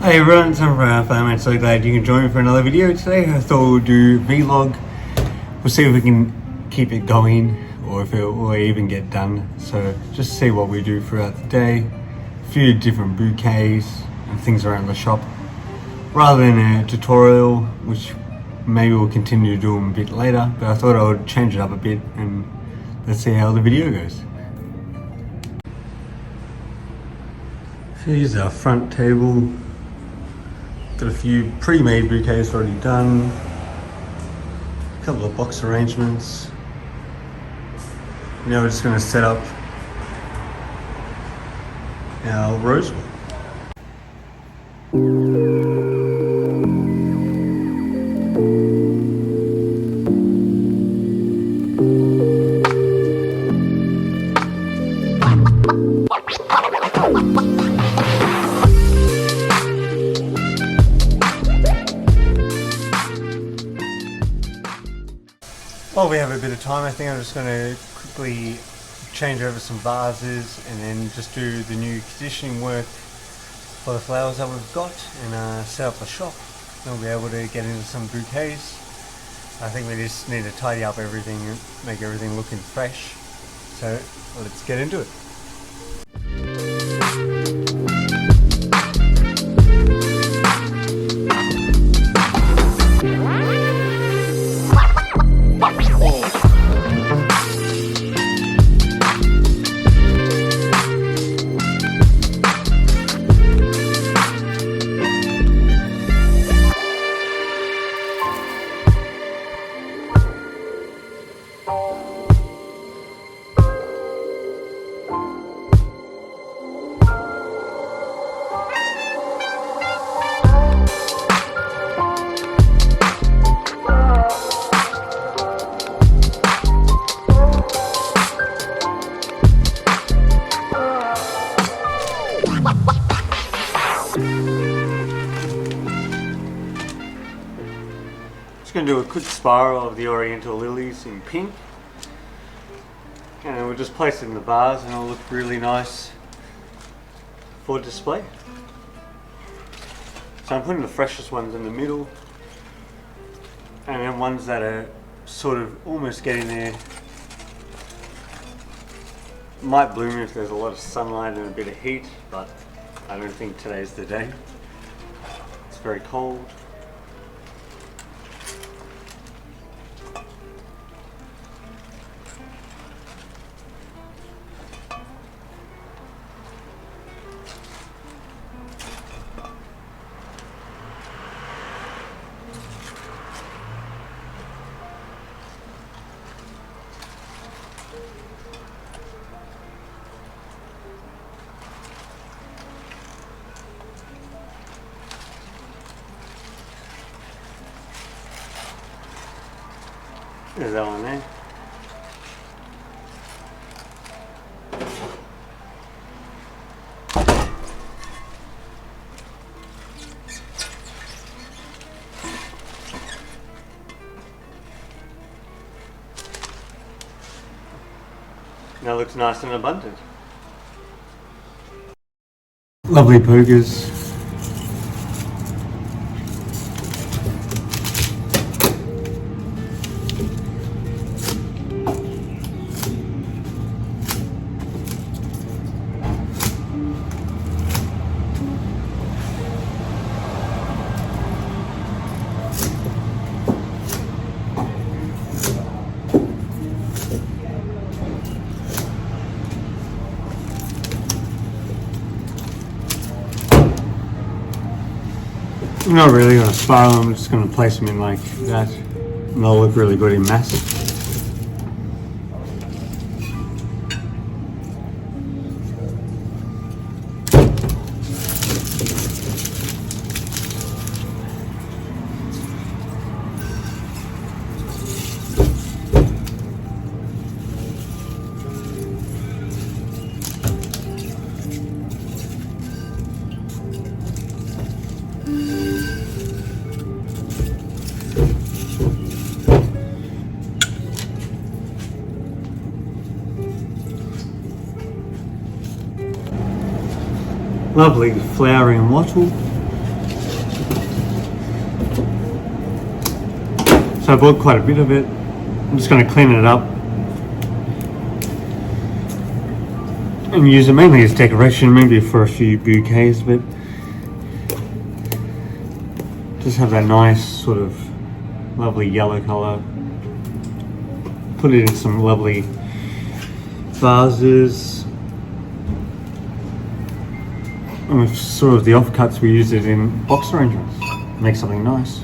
Hey everyone, it's Sam from our farm. I'm so glad you can join me for another video today. I thought we'll do vlog. We'll see if we can keep it going or if it will even get done. So just see what we do throughout the day. A few different bouquets and things around the shop. Rather than a tutorial, which maybe we'll continue to do them a bit later, but I thought I would change it up a bit and let's see how the video goes. Here's our front table. Got a few pre-made bouquets already done. A couple of box arrangements. Now we're just going to set up our rose wall. While we have a bit of time, I think I'm just going to quickly change over some vases and then just do the new conditioning work for the flowers that we've got and set up the shop. Then we'll be able to get into some bouquets. I think we just need to tidy up everything and make everything looking fresh. So let's get into it. Just going to do a quick spiral of the Oriental Lilies in pink, and then we'll just place it in the vase and it'll look really nice for display. So I'm putting the freshest ones in the middle, and then ones that are sort of almost getting there. Might bloom if there's a lot of sunlight and a bit of heat, but I don't think today's the day. It's very cold. There's that one there. Now looks nice and abundant. Lovely pokas. I'm not really going to spiral them, I'm just going to place them in like that, and they'll look really good in mass. Lovely flowering wattle. So I bought quite a bit of it. I'm just going to clean it up and use it mainly as decoration, maybe for a few bouquets, but just have that nice sort of lovely yellow color. Put it in some lovely vases. And with sort of the offcuts, we use it in box arrangements. Make something nice.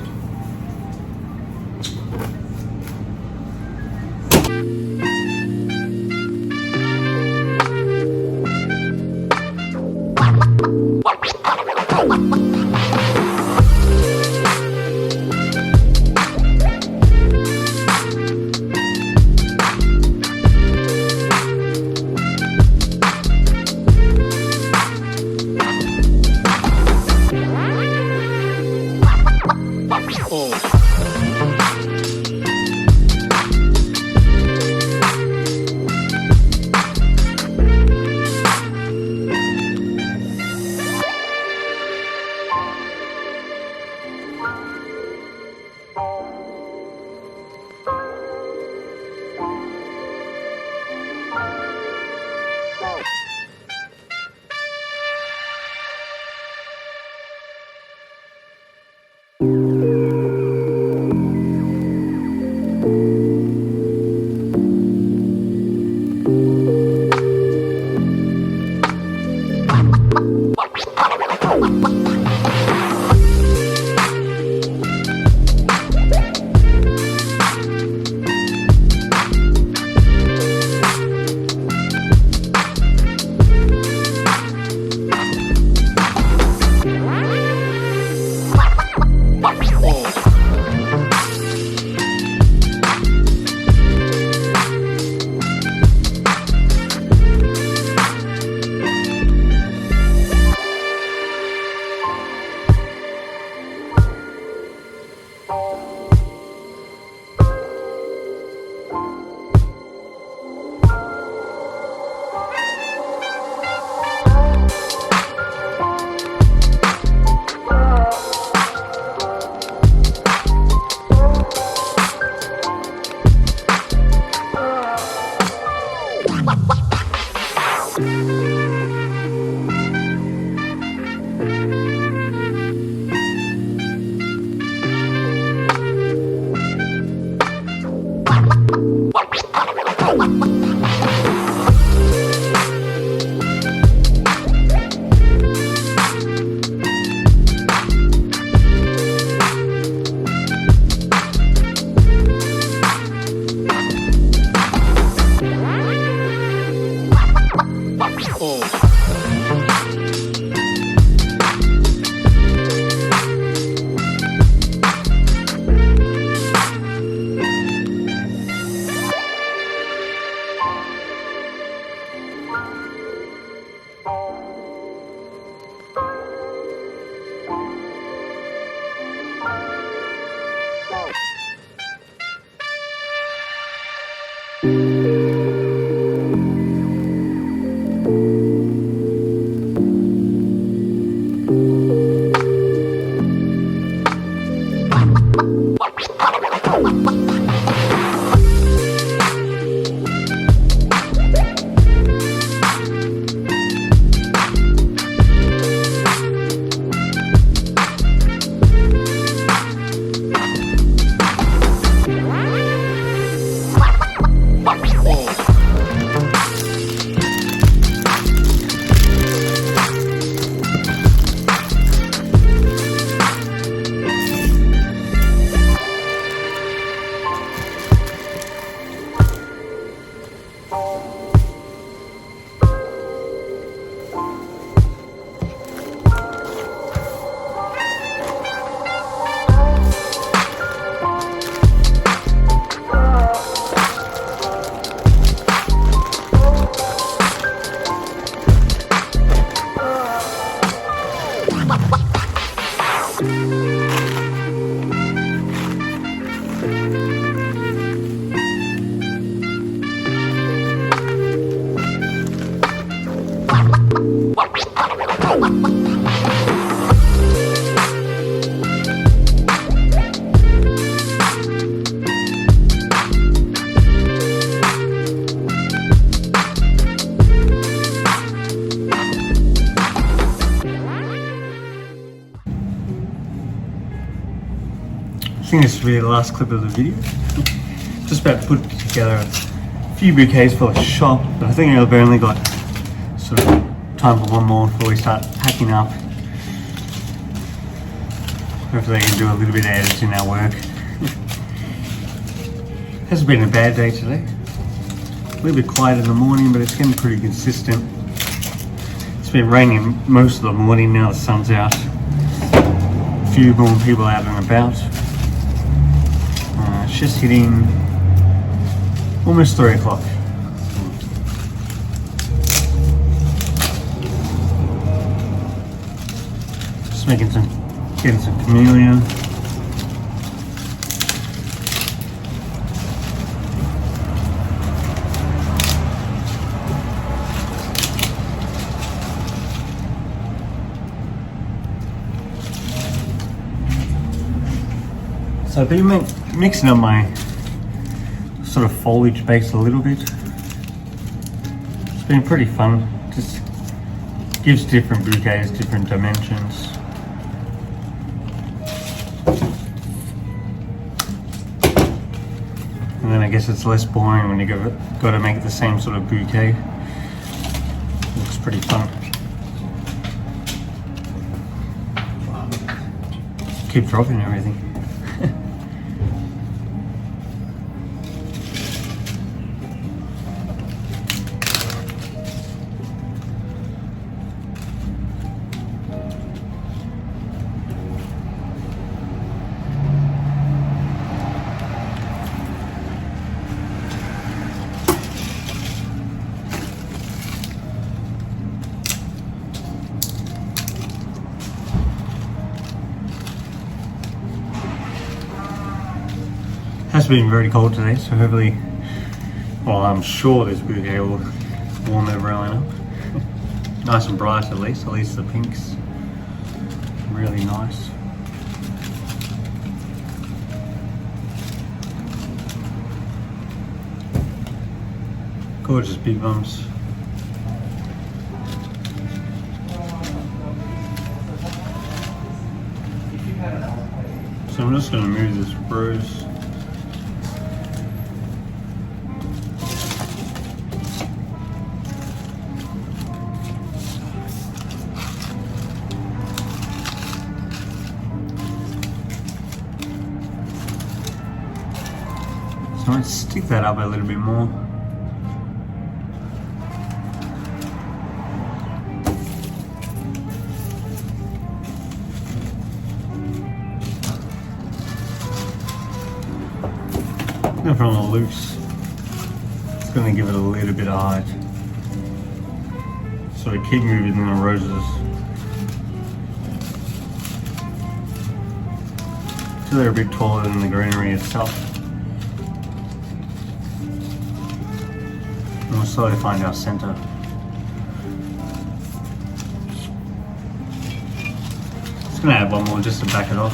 think this will be the last clip of the video. Just about to put together a few bouquets for the shop, but I think I've only got sort of time for one more before we start packing up. Hopefully I can do a little bit of editing our work. Hasn't been a bad day today. A little bit quiet in the morning, but it's getting pretty consistent. It's been raining most of the morning, now the sun's out. A few more people out and about. It's just hitting almost 3 o'clock. Just getting some camellia. So I've been mixing up my sort of foliage base a little bit. It's been pretty fun. Just gives different bouquets different dimensions. And then I guess it's less boring when you got to make the same sort of bouquet. Looks pretty fun. Keep dropping everything. It's been very cold today, so hopefully, well, I'm sure this bouquet will warm everyone up. Nice and bright at least the pinks. Really nice. Gorgeous big bumps. So I'm just going to move this rose. So let's stick that up a little bit more. And from the loose, it's going to give it a little bit of height. So we keep moving the roses till they're a bit taller than the greenery itself. And we'll slowly find our center. Just going to add one more just to back it off.